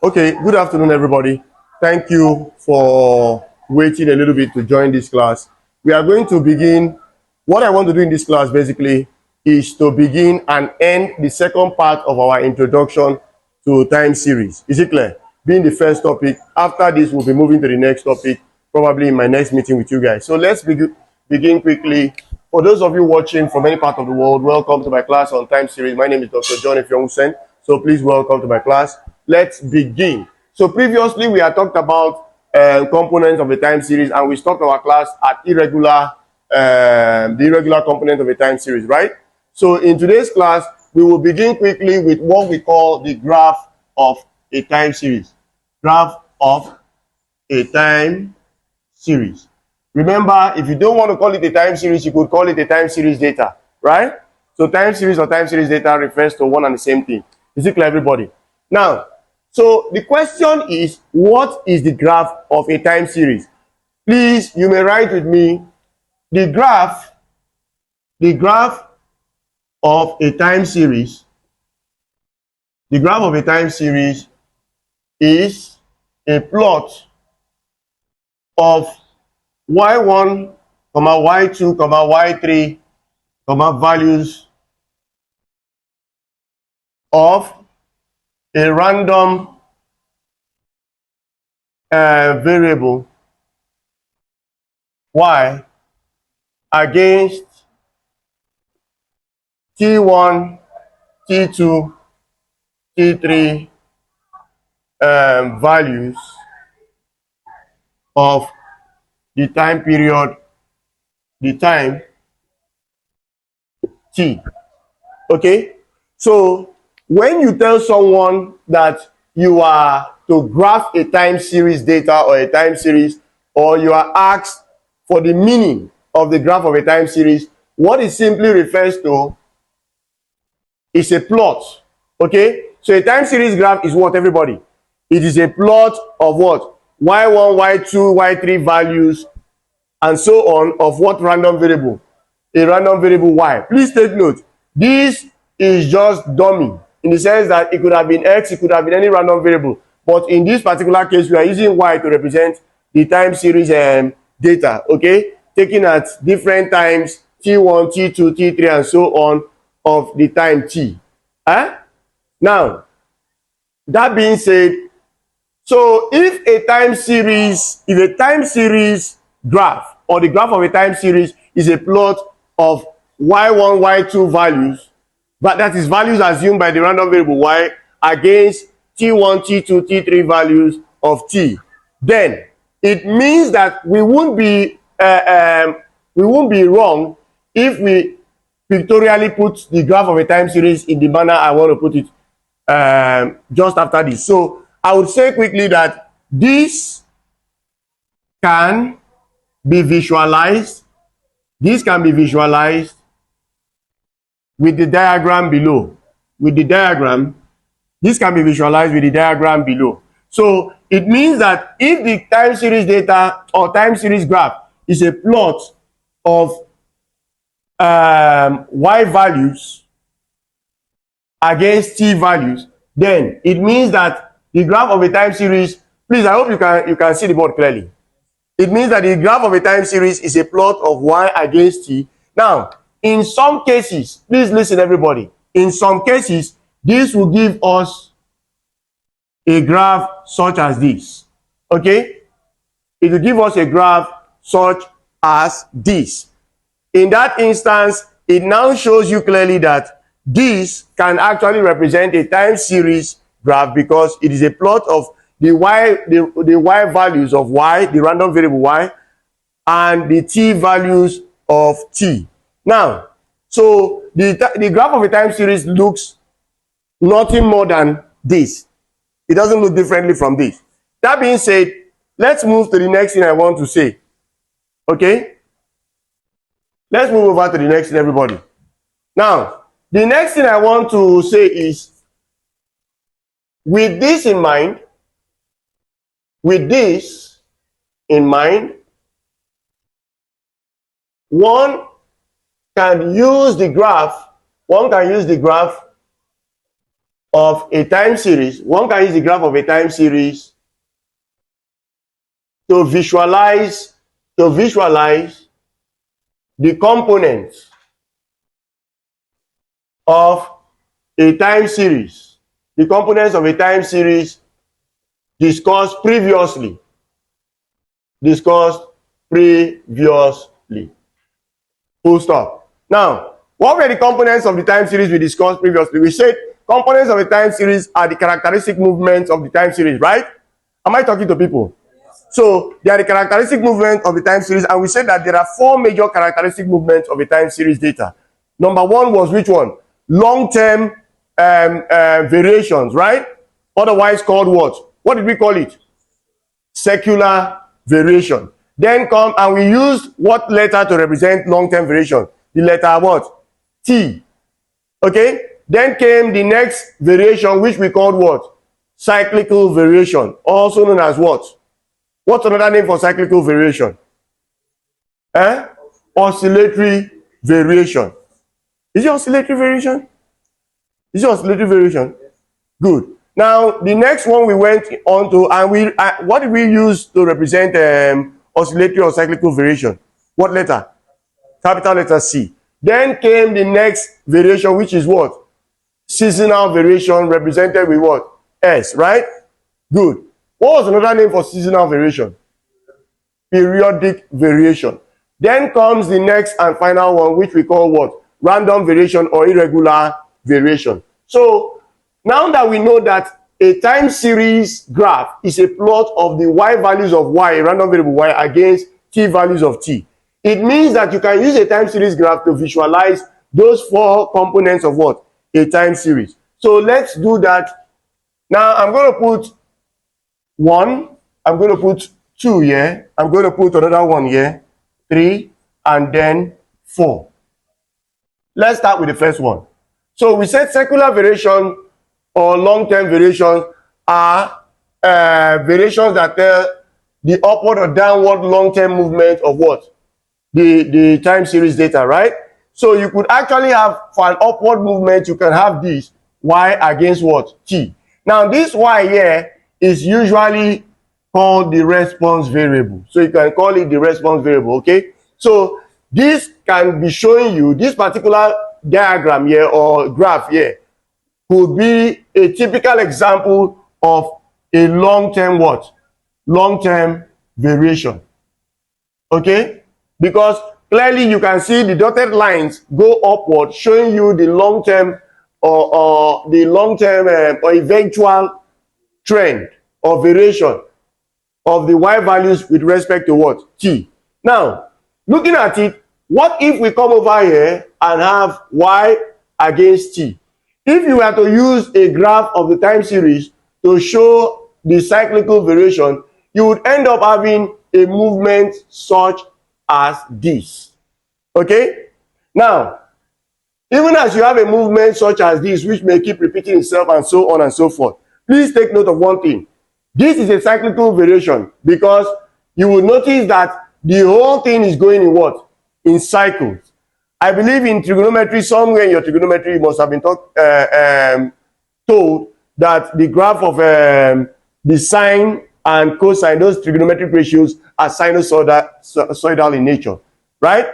Okay, good afternoon, everybody. Thank you for waiting a little bit to join this class. We are going to begin. What I want to do in this class basically is to begin and end the second part of our introduction to time series. Is it clear? Being the first topic. After this, we'll be moving to the next topic, probably in my next meeting with you guys. So let's begin quickly. For those of you watching from any part of the world, welcome to my class on time series. My name is Dr. John Ifyongusen. So please welcome to my class. Let's begin. So previously we had talked about components of a time series, and we stopped our class at the irregular component of a time series, right? So in today's class, we will begin quickly with what we call the graph of a time series. Graph of a time series. Remember, if you don't want to call it a time series, you could call it a time series data, right? So time series or time series data refers to one and the same thing. Is it clear, everybody? Now, so the question is, what is the graph of a time series? Please, you may write with me, the graph of a time series, the graph of a time series is a plot of y1, y2, y3, values of a random variable y against t1, t2, t3 values of the time period, the time t. Okay? So when you tell someone that you are to graph a time series data or a time series, or you are asked for the meaning of the graph of a time series, what it simply refers to is a plot. Okay? So a time series graph is what, everybody? It is a plot of what? y1, y2, y3 values and so on of what random variable? A random variable y. Please take note. This is just dummy in the sense that it could have been x, it could have been any random variable. But in this particular case, we are using y to represent the time series data, okay? Taking at different times t1, t2, t3, and so on of the time t. Now, that being said, so if a time series graph or the graph of a time series is a plot of y1, y2 values, but that is values assumed by the random variable y against t1, t2, t3 values of t, then it means that we won't be wrong if we pictorially put the graph of a time series in the manner I want to put it just after this. So I would say quickly that this can be visualized. This can be visualized with the diagram below. This can be visualized with the diagram below. So it means that if the time series data or time series graph is a plot of y values against t values, then it means that the graph of a time series, please, I hope you can see the board clearly. It means that the graph of a time series is a plot of y against t. Now, in some cases, please listen, everybody. In some cases, this will give us a graph such as this. Okay? It will give us a graph such as this. In that instance, it now shows you clearly that this can actually represent a time series graph because it is a plot of the y values of y, the random variable y, and the t values of t. Now, so the graph of a time series looks nothing more than this. It doesn't look differently from this. That being said, let's move to the next thing I want to say. Okay? Let's move over to the next thing, everybody. Now, the next thing I want to say is, with this in mind, one can use the graph of a time series, one can use the graph of a time series to visualize the components of a time series. The components of a time series discussed previously. Full stop. Now, what were the components of the time series we discussed previously? We said components of a time series are the characteristic movements of the time series, right? Am I talking to people? So, they are the characteristic movement of the time series, and we said that there are 4 major characteristic movements of a time series data. Number 1 was which one? Long-term variations, right? Otherwise called what? What did we call it? Secular variation. Then come and we used what letter to represent long-term variation? The letter what? T. Okay? Then came the next variation, which we called what? Cyclical variation, also known as what? What's another name for cyclical variation? Oscillatory variation. Is it oscillatory variation? Is it oscillatory variation? Good. Now, the next one we went on to, and what did we use to represent oscillatory or cyclical variation? What letter? Capital letter C. Then came the next variation, which is what? Seasonal variation, represented with what? S, right? Good. What was another name for seasonal variation? Periodic variation. Then comes the next and final one, which we call what? Random variation or irregular variation. So, now that we know that a time series graph is a plot of the y values of y, a random variable y, against t values of t, it means that you can use a time series graph to visualize those 4 components of what? A time series. So let's do that. Now I'm going to put 1, I'm going to put 2 here, I'm going to put another one here, 3, and then 4. Let's start with the first one. So we said secular variation or long-term variations are variations that tell the upward or downward long-term movement of what? The time series data, right? So you could actually have, for an upward movement, you can have this y against what? T. Now this y here is usually called the response variable. So you can call it the response variable, okay? So this can be showing you, this particular diagram here or graph here could be a typical example of a long-term what? Long-term variation. Okay? Because clearly you can see the dotted lines go upward, showing you the long-term or the long-term or eventual trend or variation of the y values with respect to what? T. Now, looking at it, what if we come over here and have y against t? If you were to use a graph of the time series to show the cyclical variation, you would end up having a movement such as this. Okay? Now, even as you have a movement such as this, which may keep repeating itself and so on and so forth, please take note of one thing. This is a cyclical variation because you will notice that the whole thing is going in what? In cycles. I believe in trigonometry, somewhere in your trigonometry, you must have been told that the graph of the sine and cosine, those trigonometric ratios, are sinusoidal in nature, right?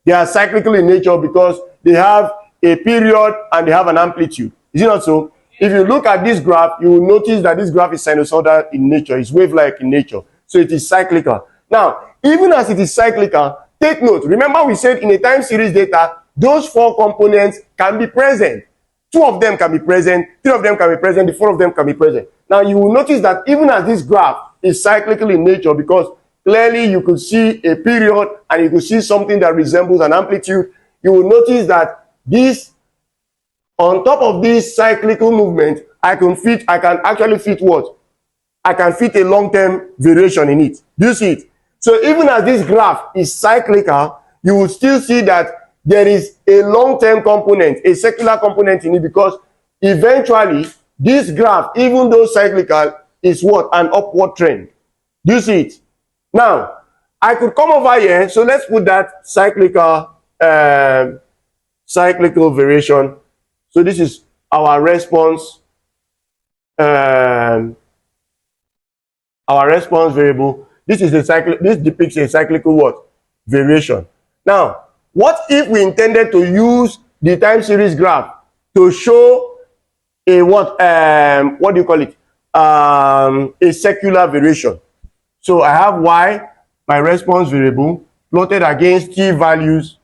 They are cyclical in nature because they have a period and they have an amplitude. Is it not so? If you look at this graph, you will notice that this graph is sinusoidal in nature. It's wave-like in nature. So it is cyclical. Now, even as it is cyclical, take note. Remember we said in a time series data, those 4 components can be present. 2 of them can be present, 3 of them can be present, the 4 of them can be present. Now you will notice that even as this graph is cyclical in nature, because clearly you could see a period and you could see something that resembles an amplitude, you will notice that this, on top of this cyclical movement, I can actually fit what? I can fit a long-term variation in it. Do you see it? So even as this graph is cyclical, you will still see that there is a long-term component, a secular component in it, because eventually this graph, even though cyclical, is what? An upward trend. Do you see it? Now, I could come over here, so let's put that cyclical variation. So this is our response our response variable. This is a cycle. This depicts a cyclical what? Variation. Now, what if we intended to use the time series graph to show a what do you call it? A secular variation. So I have y, my response variable, plotted against t values.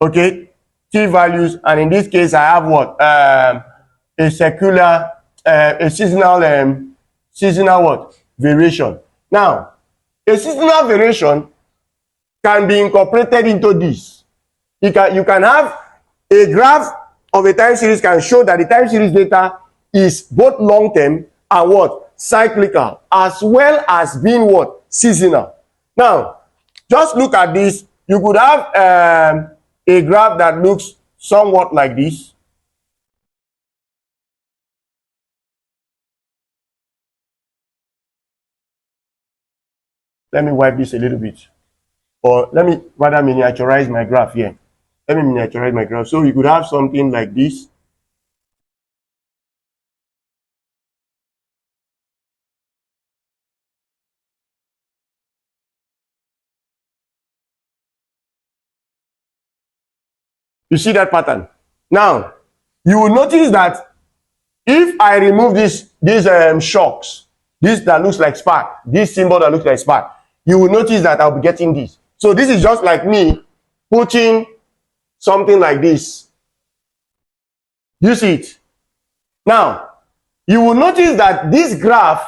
Okay, t values, and in this case I have what? A secular, a seasonal what? Variation. Now, a seasonal variation can be incorporated into this. You can have a graph of a time series can show that the time series data is both long-term and what? Cyclical, as well as being what? Seasonal. Now, just look at this. You could have a graph that looks somewhat like this. Let me wipe this a little bit. Or let me rather miniaturize my graph here. Let me miniaturize my graph. So you could have something like this. You see that pattern? Now, you will notice that if I remove these shocks, this that looks like spark, this symbol that looks like spark, you will notice that I'll be getting this. So this is just like me putting something like this. You see it? Now, you will notice that this graph,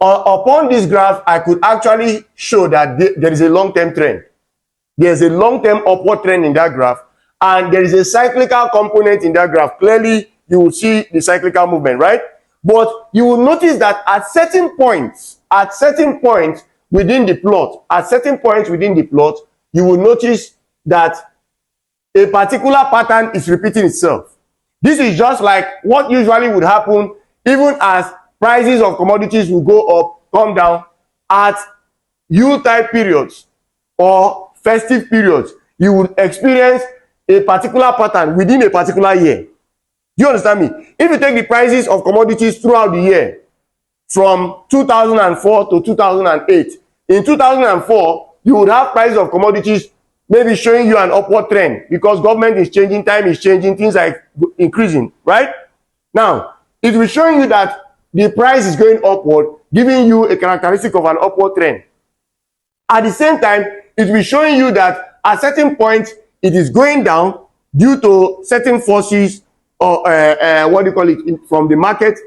upon this graph, I could actually show that there is a long-term trend. There's a long-term upward trend in that graph, and there is a cyclical component in that graph. Clearly, you will see the cyclical movement, right? But you will notice that at certain points within the plot, you will notice that a particular pattern is repeating itself. This is just like what usually would happen even as prices of commodities will go up, come down at U-type periods or festive periods. You will experience a particular pattern within a particular year. Do you understand me? If you take the prices of commodities throughout the year from 2004 to 2008, in 2004, you would have prices of commodities maybe showing you an upward trend because government is changing, time is changing, things are increasing, right? Now, it will show you that the price is going upward, giving you a characteristic of an upward trend. At the same time, it will show you that at certain points, it is going down due to certain forces or what do you call it, from the market.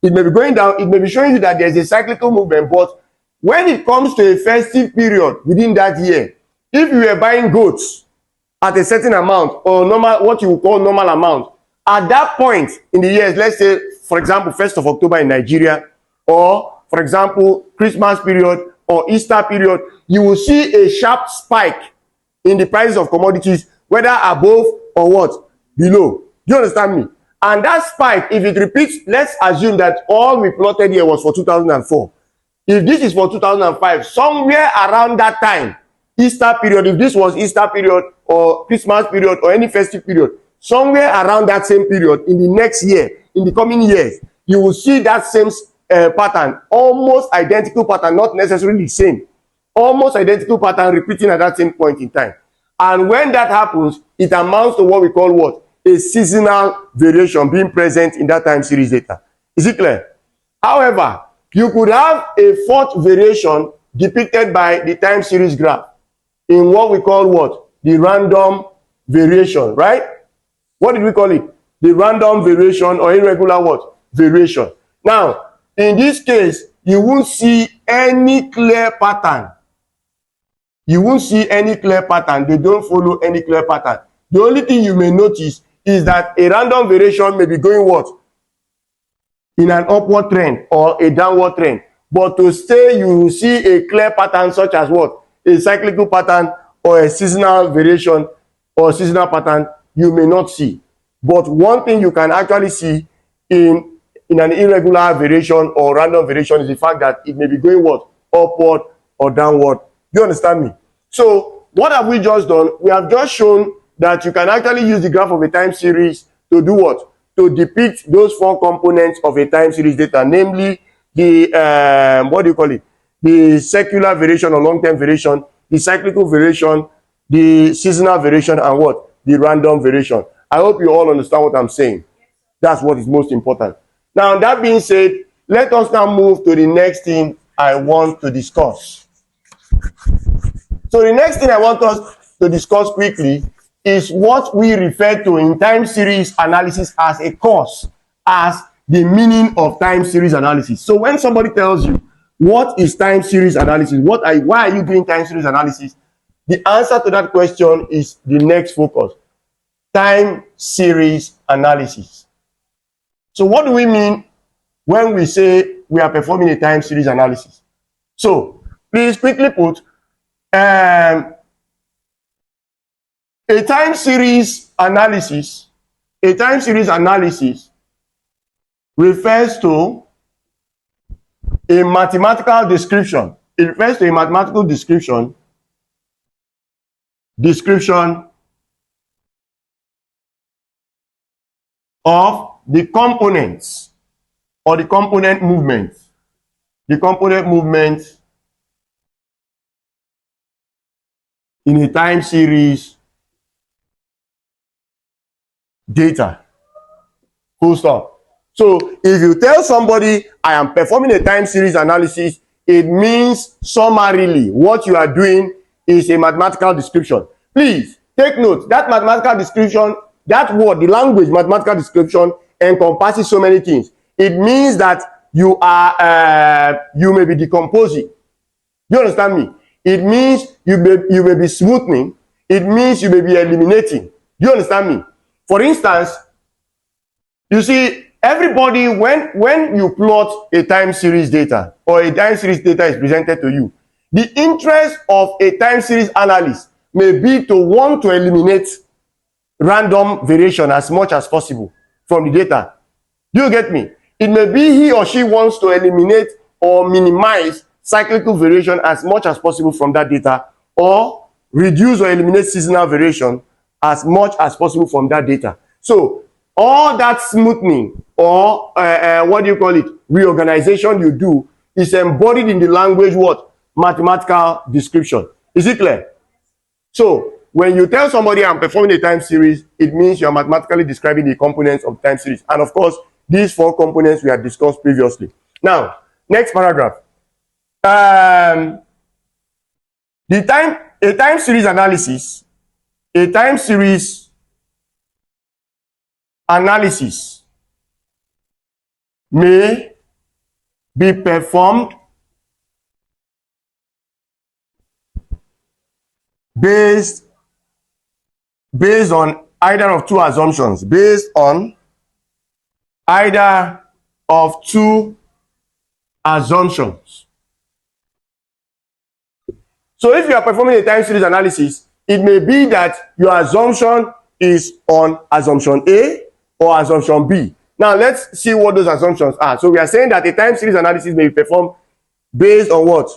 It may be going down, it may be showing you that there's a cyclical movement, but when it comes to a festive period within that year, if you were buying goats at a certain amount or normal, what you would call normal amount, at that point in the years, let's say, for example, 1st of October in Nigeria, or for example, Christmas period or Easter period, you will see a sharp spike in the prices of commodities, whether above or what? Below. Do you understand me? And that spike, if it repeats, let's assume that all we plotted here was for 2004. If this is for 2005, somewhere around that time, Easter period, if this was Easter period or Christmas period or any festive period, somewhere around that same period in the next year, in the coming years, you will see that same pattern, almost identical pattern, not necessarily the same, almost identical pattern repeating at that same point in time. And when that happens, it amounts to what we call what? A seasonal variation being present in that time series data. Is it clear? However, you could have a fourth variation depicted by the time series graph in what we call what? The random variation, right? What did we call it? The random variation or irregular what? Variation. Now, in this case, you won't see any clear pattern. You won't see any clear pattern. They don't follow any clear pattern. The only thing you may notice is that a random variation may be going what? In an upward trend or a downward trend. But to say you will see a clear pattern such as what? A cyclical pattern or a seasonal variation or seasonal pattern, you may not see. But one thing you can actually see in an irregular variation or random variation is the fact that it may be going what? Upward or downward. Do you understand me? So what have we just done? We have just shown that you can actually use the graph of a time series to do what? to depict those four components of a time series data, namely the the secular variation or long-term variation, the cyclical variation, the seasonal variation, and what? The random variation. I hope you all understand what I'm saying. That's what is most important. Now, that being said, let us now move to the next thing I want to discuss. So the next thing I want us to discuss quickly is what we refer to in time series analysis as a course, as the meaning of time series analysis. So when somebody tells you, what is time series analysis? Why are you doing time series analysis? The answer to that question is the next focus. Time series analysis. So what do we mean when we say we are performing a time series analysis? So please quickly put, a time series analysis refers to a mathematical description. It refers to a mathematical description of the components or the component movement. The component movement in a time series data. Full stop. So if you tell somebody I am performing a time series analysis, it means summarily what you are doing is a mathematical description. Please take note, that mathematical description, that word, the language mathematical description, encompasses so many things. It means that you may be decomposing. You understand me? It means you may be smoothing. It means you may be eliminating. You understand me? For instance, you see, everybody, when you plot a time series data or a time series data is presented to you, the interest of a time series analyst may be to want to eliminate random variation as much as possible from the data. Do you get me? It may be he or she wants to eliminate or minimize cyclical variation as much as possible from that data, or reduce or eliminate seasonal variation as much as possible from that data. So all that smoothing or reorganization you do is embodied in the language what? Mathematical description. Is it clear? So when you tell somebody I'm performing a time series, it means you're mathematically describing the components of time series. And of course, these four components we had discussed previously. Now, next paragraph. A time series analysis may be performed based on either of two assumptions. So if you are performing a time series analysis, it may be that your assumption is on assumption A or assumption B. Now let's see what those assumptions are. So we are saying that a time series analysis may be performed based on what?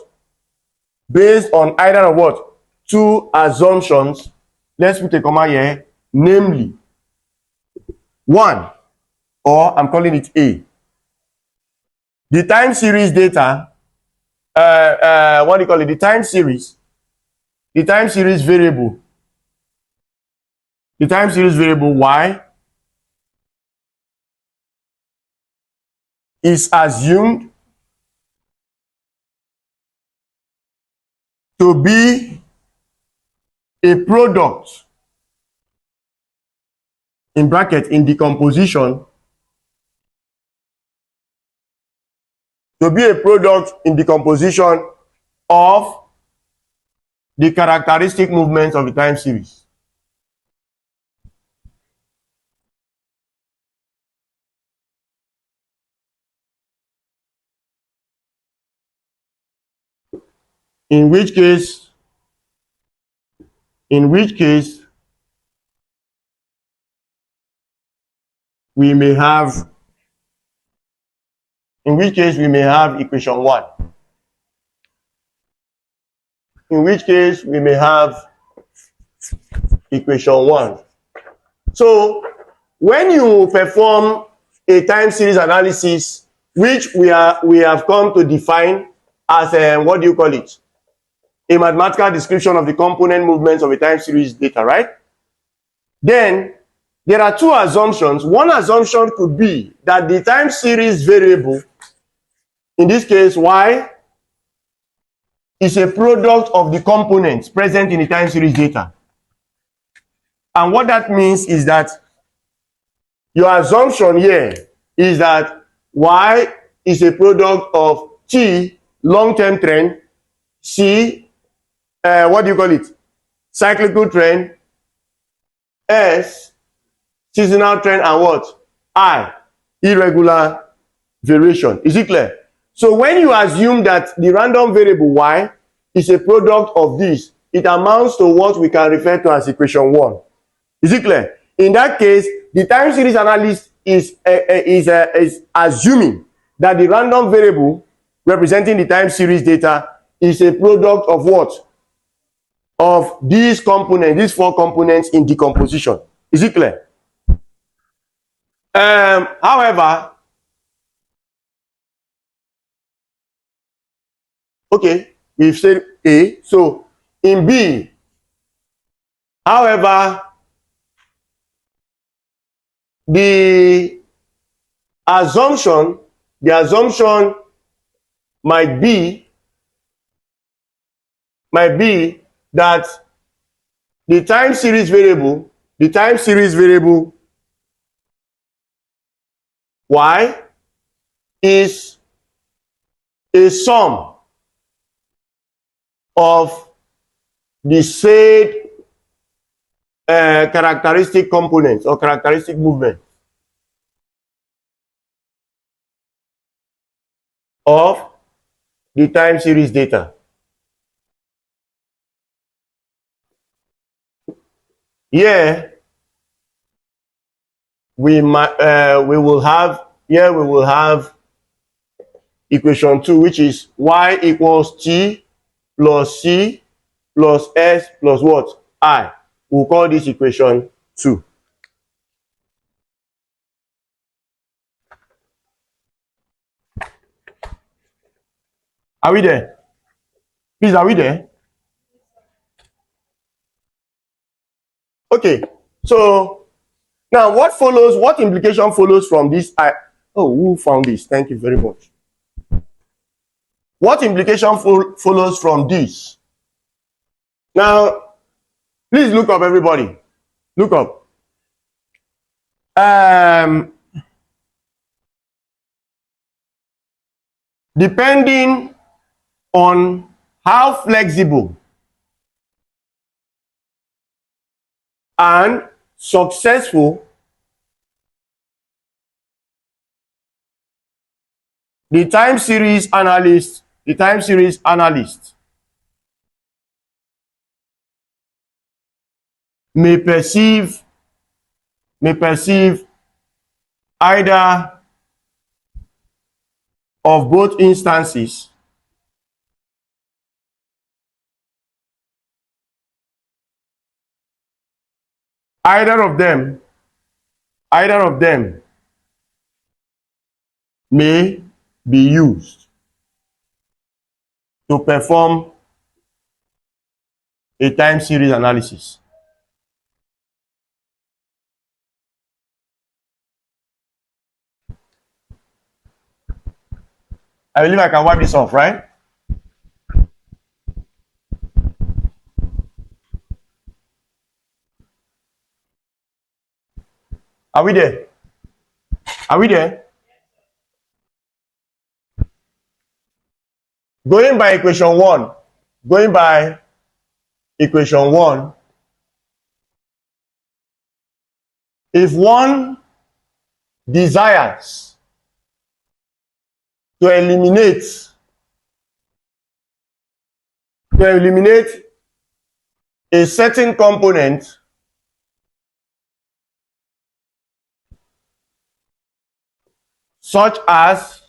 Based on either of what? Two assumptions. Let's put a comma here, namely, one, or I'm calling it A. The time series data, the time series variable. The time series variable Y is assumed to be a product, in bracket, in decomposition, of the characteristic movements of the time series. In which case we may have equation 1. So when you perform a time series analysis, which we have come to define as what do you call it? A mathematical description of the component movements of a time series data, right? Then there are two assumptions. One assumption could be that the time series variable, in this case y, is a product of the components present in the time series data. And what that means is that your assumption here is that y is a product of t, long-term trend, c, what do you call it? Cyclical trend, s, seasonal trend, and what? I, irregular variation. Is it clear? So when you assume that the random variable y is a product of this, it amounts to what we can refer to as equation 1. Is it clear? In that case, the time series analyst is assuming that the random variable representing the time series data is a product of what? Of these components, these four components in decomposition. Is it clear? However, okay, we've said A. So in B, however, the assumption might be that the time series variable y is a sum of the said characteristic components or characteristic movement of the time series data. Here we will have equation 2, which is y equals t plus c plus s plus what? I. We'll call this equation 2. Are we there? Please, are we there? Okay. So now what implication follows from this? Who found this? Thank you very much. What implication follows from this? Now, please look up, everybody. Look up. Depending on how flexible and successful the time series analyst may perceive either of both instances either of them may be used to perform a time series analysis. I believe I can wipe this off, right? Are we there? Are we there? Going by equation 1, if one desires to eliminate a certain component such as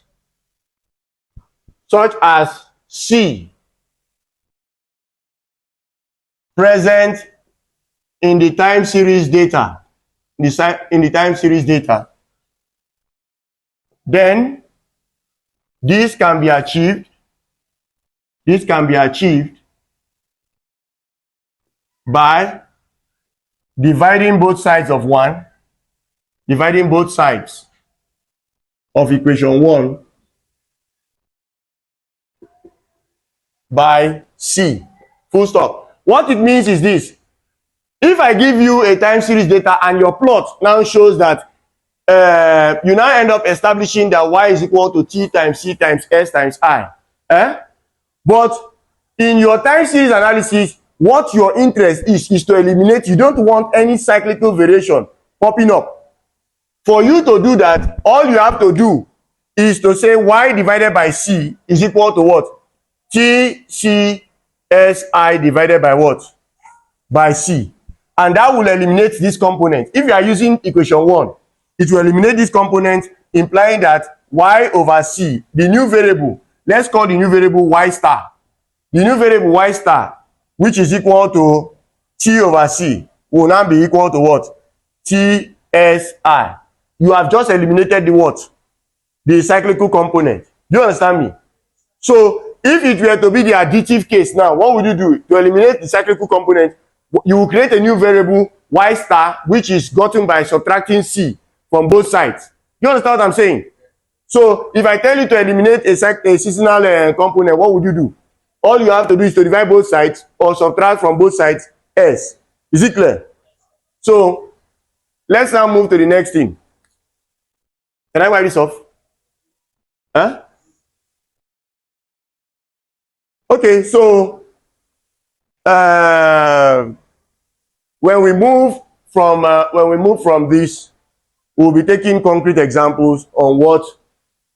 C present in the time series data, in the time series data, then this can be achieved. This can be achieved by dividing both sides of 1, dividing both sides of equation 1 by C. Full stop. What it means is this. If I give you a time series data and your plot now shows that you now end up establishing that y is equal to t times c times s times I. But in your time series analysis, what your interest is to eliminate. You don't want any cyclical variation popping up. For you to do that, all you have to do is to say y divided by c is equal to what? T c s I divided by what? By c. And that will eliminate this component. If you are using equation 1, it will eliminate this component, implying that y over c, the new variable, let's call the new variable y star. The new variable y star, which is equal to t over c, will now be equal to what? T s I. You have just eliminated the what? The cyclical component. Do you understand me? So if it were to be the additive case now, what would you do? To eliminate the cyclical component, you will create a new variable y star, which is gotten by subtracting c from both sides. You understand what I'm saying? So if I tell you to eliminate a seasonal component, what would you do? All you have to do is to divide both sides or subtract from both sides s. Is it clear? So let's now move to the next thing. Can I wipe this off? Huh? Okay, so when we move from this, we'll be taking concrete examples on what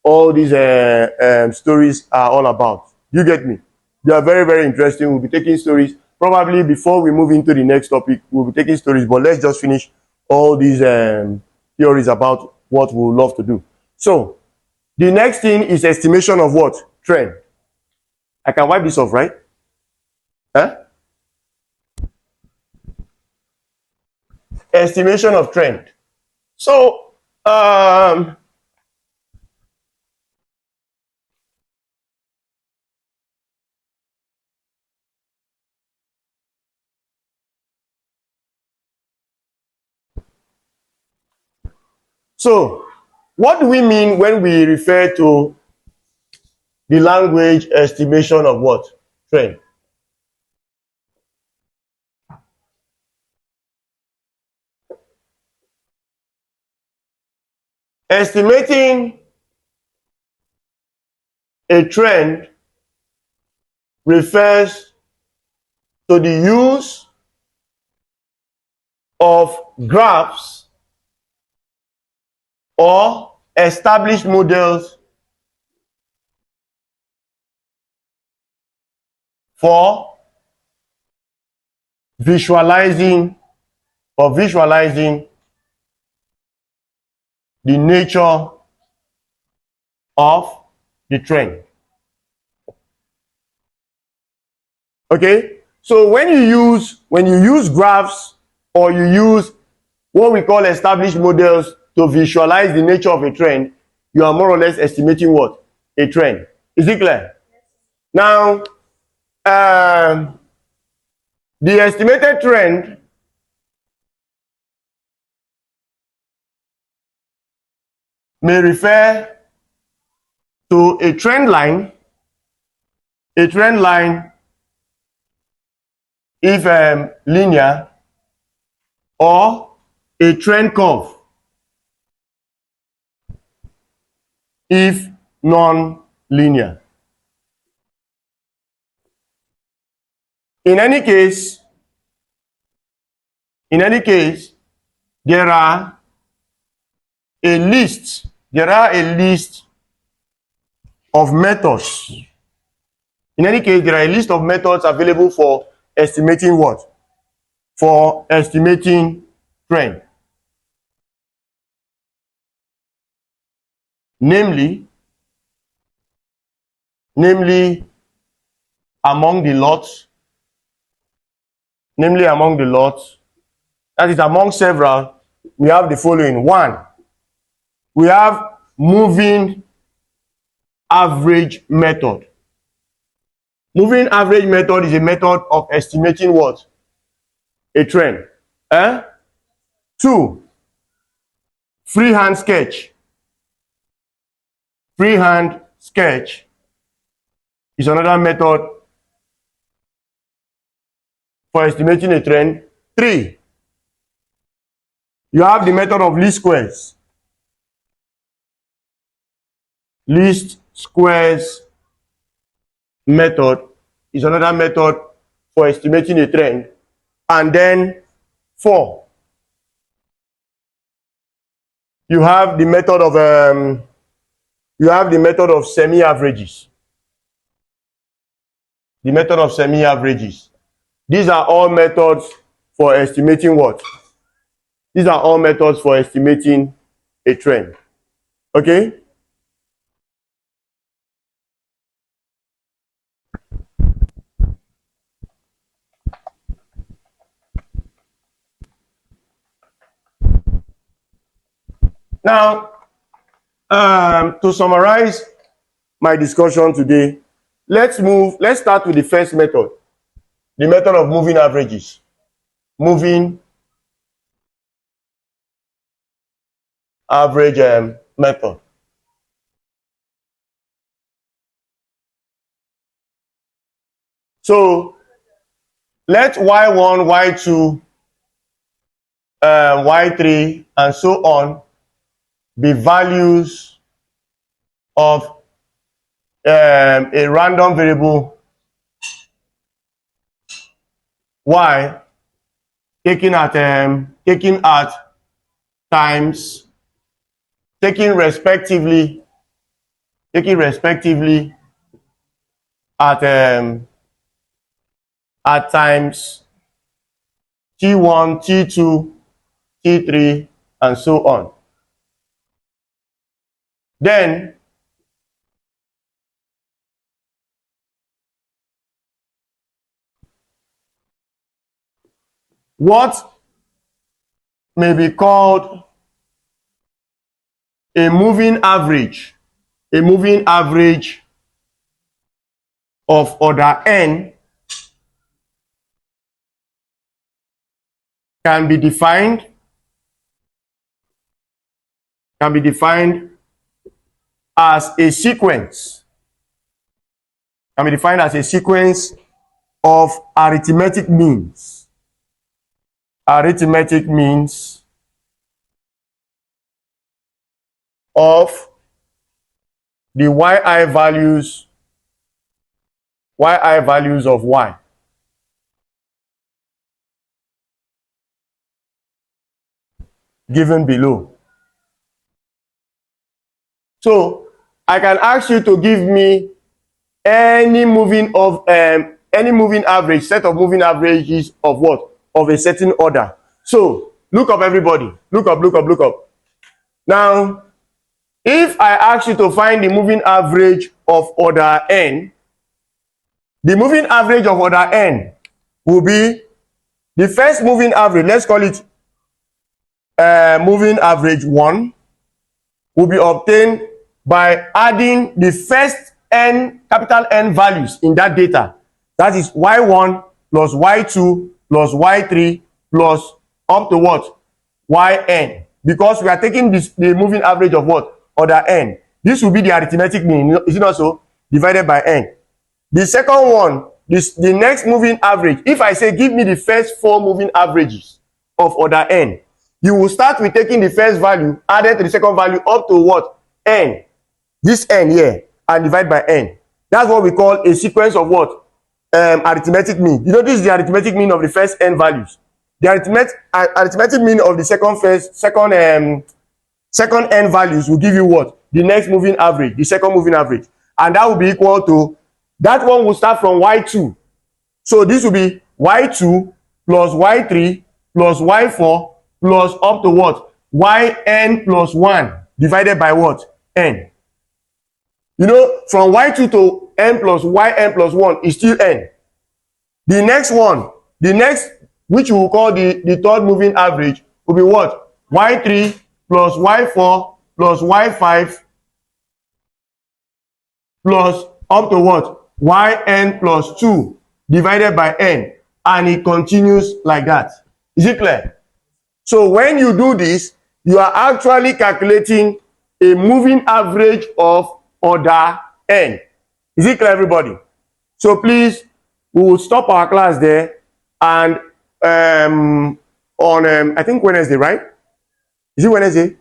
all these stories are all about. You get me? They are very, very interesting. We'll be taking stories. Probably before we move into the next topic, we'll be taking stories, but let's just finish all these theories about what we would love to do. So, the next thing is estimation of what? Trend. I can wipe this off, right? Huh? Estimation of trend. So, what do we mean when we refer to the language estimation of what? Trend. Estimating a trend refers to the use of graphs or established models for visualizing the nature of the trend. Okay, so when you use graphs or you use what we call established models to visualize the nature of a trend, you are more or less estimating what? A trend. Is it clear? Yes. Now, the estimated trend may refer to a trend line if linear, or a trend curve if non-linear. In any case, there are a list of methods. In any case, there are a list of methods available for estimating what? For estimating trend. Namely among the lots, that is among several, we have the following. One, we have moving average method. Moving average method is a method of estimating what? A trend. Two, freehand sketch. Freehand sketch is another method for estimating a trend. Three, you have the method of least squares. Least squares method is another method for estimating a trend. And then four, you have the method of semi-averages. The method of semi-averages. These are all methods for estimating what? These are all methods for estimating a trend. Okay? Now, to summarize my discussion today, let's start with the first method, the method of moving averages. Moving average method. So let y1, y2, y3, and so on be values of a random variable y taken at times, taken respectively at times t1, t2, t3, and so on. Then what may be called a moving average of order n can be defined as a sequence. Of arithmetic means. Arithmetic means of the yi values of y. Given below. So I can ask you to give me any moving average, set of moving averages of what? Of a certain order. So look up, everybody. Look up. Now, if I ask you to find the moving average of order n, the moving average of order n will be the first moving average. Let's call it moving average 1 will be obtained by adding the first n, capital N values in that data. That is y1 plus y2 plus y3 plus up to what? Yn. Because we are taking the moving average of what? Order n. This will be the arithmetic mean. Is it not so? Divided by n. The second one, the next moving average. If I say give me the first 4 moving averages of order n, you will start with taking the first value added to the second value up to what? N. This n here, and divide by n. That's what we call a sequence of what? Arithmetic mean. You know, this is the arithmetic mean of the first n values. The arithmetic mean of the second n values will give you what? The next moving average, the second moving average. And that will be equal to, that one will start from y2. So this will be y2 plus y3 plus y4 plus up to what? Yn plus 1 divided by what? N. You know, from y2 to n plus yn plus 1 is still n. The next one, which we will call the third moving average, will be what? y3 plus y4 plus y5 plus up to what? Yn plus 2 divided by n, and it continues like that. Is it clear? So when you do this, you are actually calculating a moving average of order n. Is it clear, everybody? So please, we will stop our class there, and on I think Wednesday, right? Is it Wednesday?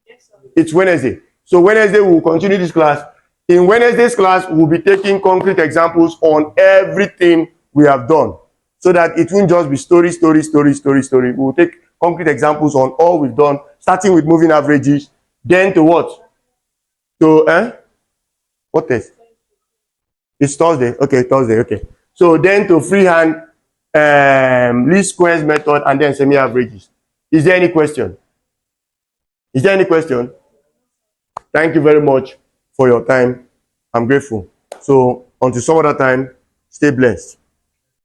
Yes, sir. It's Wednesday. So Wednesday we will continue this class. In Wednesday's class, we'll be taking concrete examples on everything we have done, so that it won't just be story. We will take concrete examples on all we've done, starting with moving averages, then to what? To what test? It's Thursday. Okay, Thursday. Okay. So then to freehand least squares method, and then semi-averages. Is there any question? Is there any question? Thank you very much for your time. I'm grateful. So until some other time, stay blessed.